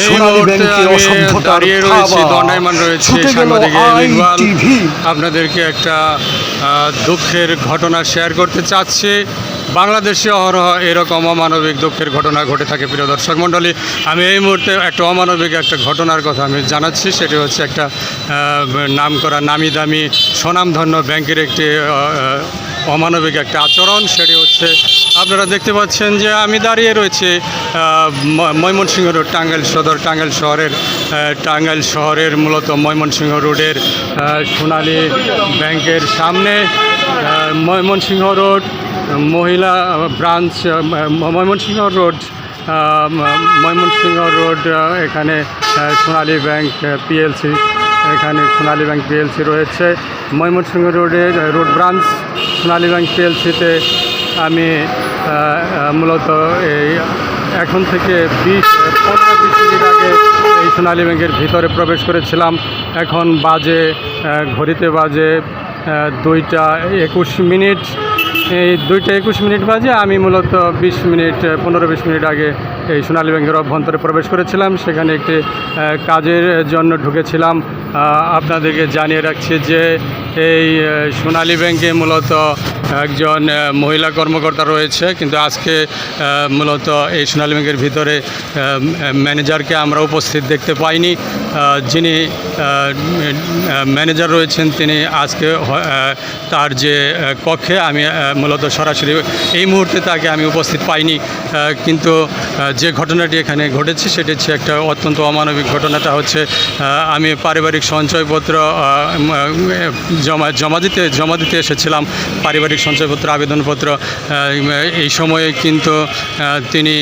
সোনালী ব্যাংকে অসভ্যতার আপনাদেরকে একটা দুঃখের ঘটনা শেয়ার করতে চাচ্ছি। বাংলাদেশে অহরহ এরকম অমানবিক দুঃখের ঘটনা ঘটে থাকে। প্রিয় দর্শক মণ্ডলী, আমি এই মুহূর্তে একটা অমানবিক একটা ঘটনার কথা আমি জানাচ্ছি। সেটি হচ্ছে একটা নামকরা নামি দামি স্বনামধন্য ব্যাংকের একটি অমানবিক একটা আচরণ। সেটি হচ্ছে আপনারা দেখতে পাচ্ছেন যে আমি দাঁড়িয়ে রয়েছি ময়মনসিংহ রোড, টাঙ্গাইল শহরের মূলত ময়মনসিংহ রোডের সোনালী ব্যাংকের সামনে। ময়মনসিংহ রোড মহিলা ব্রাঞ্চ, ময়মনসিংহ রোড এখানে সোনালী ব্যাংক পিএলসি, এখানে সোনালী ব্যাংক পিএলসি রয়েছে। ময়মনসিংহ রোড ব্রাঞ্চ সোনালী ব্যাংক পিএলসিতে আমি মূলত এই এখন থেকে 15-20 মিনিট আগে এই সোনালী ব্যাংকের ভিতরে প্রবেশ করেছিলাম। এখন ঘড়িতে বাজে 2টা 21 মিনিট। এই 2টা 21 মিনিট বাজে আমি মূলত 15-20 মিনিট আগে এই সোনালী ব্যাংকের অভ্যন্তরে প্রবেশ করেছিলাম। সেখানে একটি কাজের জন্য ঢুকেছিলাম। আপনাদেরকে জানিয়ে রাখছি যে এই সোনালী ব্যাংকে মূলত একজন মহিলা কর্মকর্তা রয়েছে, কিন্তু আজকে মূলত এই সোনালী ব্যাংকের ভিতরে ম্যানেজারকে আমরা উপস্থিত দেখতে পাইনি। যিনি ম্যানেজার রয়েছেন তিনি আজকে তার যে কক্ষে আমি মূলত সরাসরি এই মুহূর্তে তাকে আমি উপস্থিত পাইনি। কিন্তু যে ঘটনাটি এখানে ঘটেছে সেটি হচ্ছে একটা অত্যন্ত অমানবিক ঘটনাটা হচ্ছে আমি পারিবারিক সঞ্চয়পত্র জমা দিতে এসেছিলাম, পারিবারিক সঞ্চয়পত্র আবেদনপত্র। এই সময়ে কিন্তু তিনি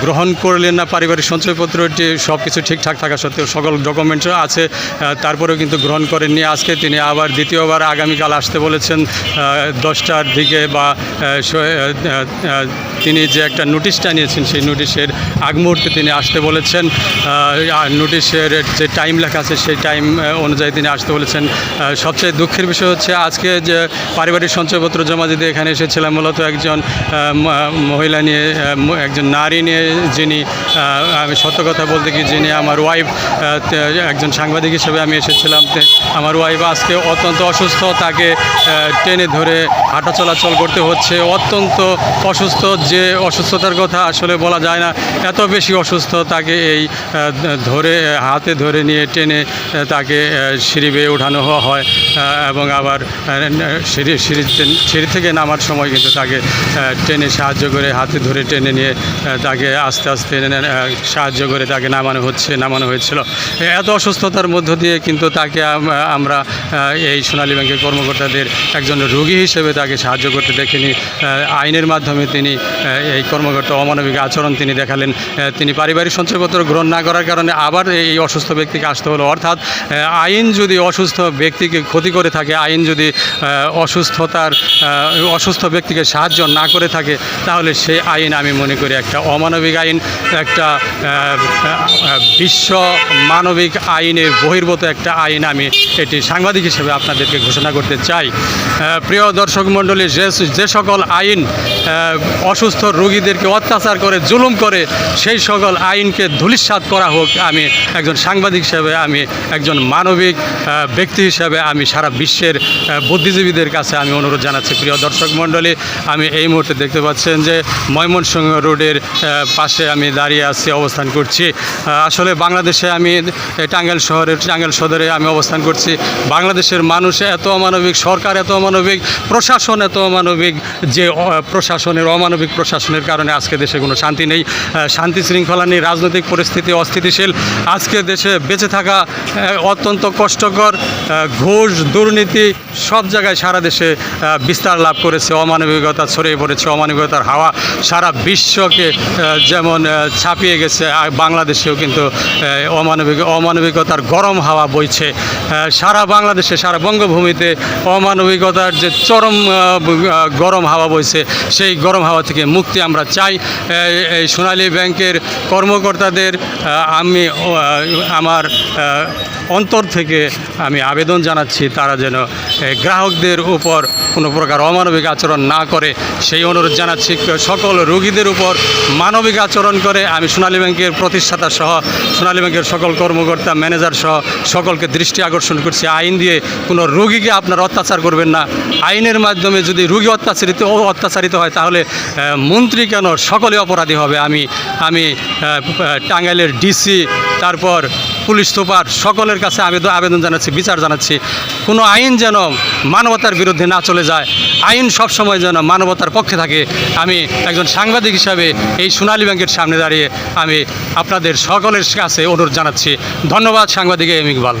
গ্রহণ করলেন না পারিবারিক সঞ্চয়পত্রটি। সব কিছু ঠিকঠাক থাকা সত্ত্বেও সকল ডকুমেন্টস আছে, তারপরেও কিন্তু গ্রহণ করেননি। আজকে তিনি আবার দ্বিতীয়বার আগামীকাল আসতে বলেছেন 10টার দিকে, বা তিনি যে একটা নোটিশটা নিয়েছেন সেই নোটিশের আগ মুহূর্তে তিনি আসতে বলেছেন। নোটিশের যে টাইম লেখা আছে সেই টাইম অনুযায়ী তিনি আসতে বলেছেন। সবচেয়ে দুঃখের বিষয় হচ্ছে আজকে যে পারিবারিক সঞ্চয়পত্র জমা দিতে এখানে এসেছিলাম মূলত একজন মহিলা নিয়ে, একজন নারী নিয়ে, যিনি আমি সত্য কথা বলতে কি যিনি আমার ওয়াইফ, একজন সাংবাদিক হিসেবে আমি এসেছিলাম। আমার ওয়াইফ আজকে অত্যন্ত অসুস্থ, তাকে টেনে ধরে হাঁটা চলাচল করতে হচ্ছে। অত্যন্ত অসুস্থ, যে অসুস্থতার কথা আসলে বলা যায় না, এত বেশি অসুস্থ। তাকে এই হাতে ধরে নিয়ে টেনে তাকে সিঁড়ি বেয়ে ওঠানো হয়, এবং আবার সিঁড়ি থেকে নামার সময় কিন্তু তাকে টেনে সাহায্য করে, হাতে ধরে টেনে নিয়ে তাকে আস্তে আস্তে সাহায্য করে তাকে নামানো হয়েছিল। এত অসুস্থতার মধ্য দিয়ে কিন্তু তাকে আমরা এই সোনালী ব্যাংকের কর্মকর্তাদের একজন রোগী হিসেবে তাকে সাহায্য করতে দেখিনি। আইনের মাধ্যমে তিনি এই কর্মকর্তা অমানবিক আচরণ তিনি দেখালেন। তিনি পারিবারিক সঞ্চয়পত্র গ্রহণ না করার কারণে আবার এই অসুস্থ ব্যক্তিকে আসতে হলো। অর্থাৎ আইন যদি অসুস্থ ব্যক্তিকে ক্ষতি করে থাকে, আইন যদি অসুস্থ ব্যক্তিকে সাহায্য না করে থাকে, তাহলে সেই আইন আমি মনে করি একটা অমানবিক আইন, একটা বিশ্ব মানবিক আইনের বহির্ভূত একটা আইন। আমি এটি সাংবাদিক হিসেবে আপনাদেরকে ঘোষণা করতে চাই। প্রিয় দর্শক মণ্ডলী, যে সকল আইন অসুস্থ রোগীদেরকে অত্যাচার করে, জুলুম করে, সেই সকল আইনকে ধূলিসাৎ করা হোক। আমি একজন সাংবাদিক হিসেবে, আমি একজন মানবিক ব্যক্তি হিসেবে আমি সারা বিশ্বের বুদ্ধিজীবীদের কাছে আমি অনুরোধ জানাচ্ছি। প্রিয় দর্শক মণ্ডলী, আমি এই মুহূর্তে দেখতে পাচ্ছেন যে ময়মনসিংহ রোডের পাশে আমি দাঁড়িয়ে আছি, অবস্থান করছি। আসলে বাংলাদেশে আমি টাঙ্গাইল সদরে আমি অবস্থান করছি। বাংলাদেশের মানুষ এত অমানবিক, সরকার এত অমানবিক, প্রশাসন এত অমানবিক, যে অমানবিক প্রশাসনের কারণে আজকে দেশে কোনো শান্তি নেই, শান্তি শৃঙ্খলা নেই, রাজনৈতিক পরিস্থিতি অস্থিতিশীল। আজকে দেশে বেঁচে থাকা অত্যন্ত কষ্টকর। ঘুষ, দুর্নীতি সব জায়গায় সারা দেশে বিস্তার লাভ করেছে, অমানবিকতা ছড়িয়ে পড়েছে, অমানবিকতার হাওয়া সারা বিশ্বকে যেমন ছাপিয়ে গেছে, বাংলাদেশেও কিন্তু অমানবিকতার গরম হাওয়া বইছে। সারা বাংলাদেশে, সারা বঙ্গভূমিতে মানসিকতার যে চরম গরম হাওয়া বইছে, সেই গরম হাওয়া থেকে মুক্তি আমরা চাই। এই সোনালী ব্যাংকের কর্মকর্তাদের আমি আমার অন্তর থেকে আমি আবেদন জানাচ্ছি, তারা যেন গ্রাহকদের উপর কোনো প্রকার অমানবিক আচরণ না করে সেই অনুরোধ জানাচ্ছি। সকল রোগীদের উপর মানবিক আচরণ করে আমি সোনালী ব্যাংকের প্রতিষ্ঠাতা সহ সোনালী ব্যাংকের সকল কর্মকর্তা, ম্যানেজার সহ সকলকে দৃষ্টি আকর্ষণ করছি, আইন দিয়ে কোনো রোগীকে আপনারা অত্যাচার করবেন না। আইনের মাধ্যমে যদি রোগী অত্যাচারিত হয় তাহলে মন্ত্রী কেন, সকলে অপরাধী হবে। আমি টাঙ্গাইলের ডিসি, তারপর পুলিশ সুপার সকলের কাছে আবেদন জানাচ্ছি, বিচার জানাচ্ছি, কোনো আইন যেন মানবতার বিরুদ্ধে না চলে যায়, আইন সবসময় যেন মানবতার পক্ষে থাকে। আমি একজন সাংবাদিক হিসাবে এই সোনালী ব্যাংকের সামনে দাঁড়িয়ে আমি আপনাদের সকলের কাছে অনুরোধ জানাচ্ছি। ধন্যবাদ সাংবাদিক এম ইকবাল।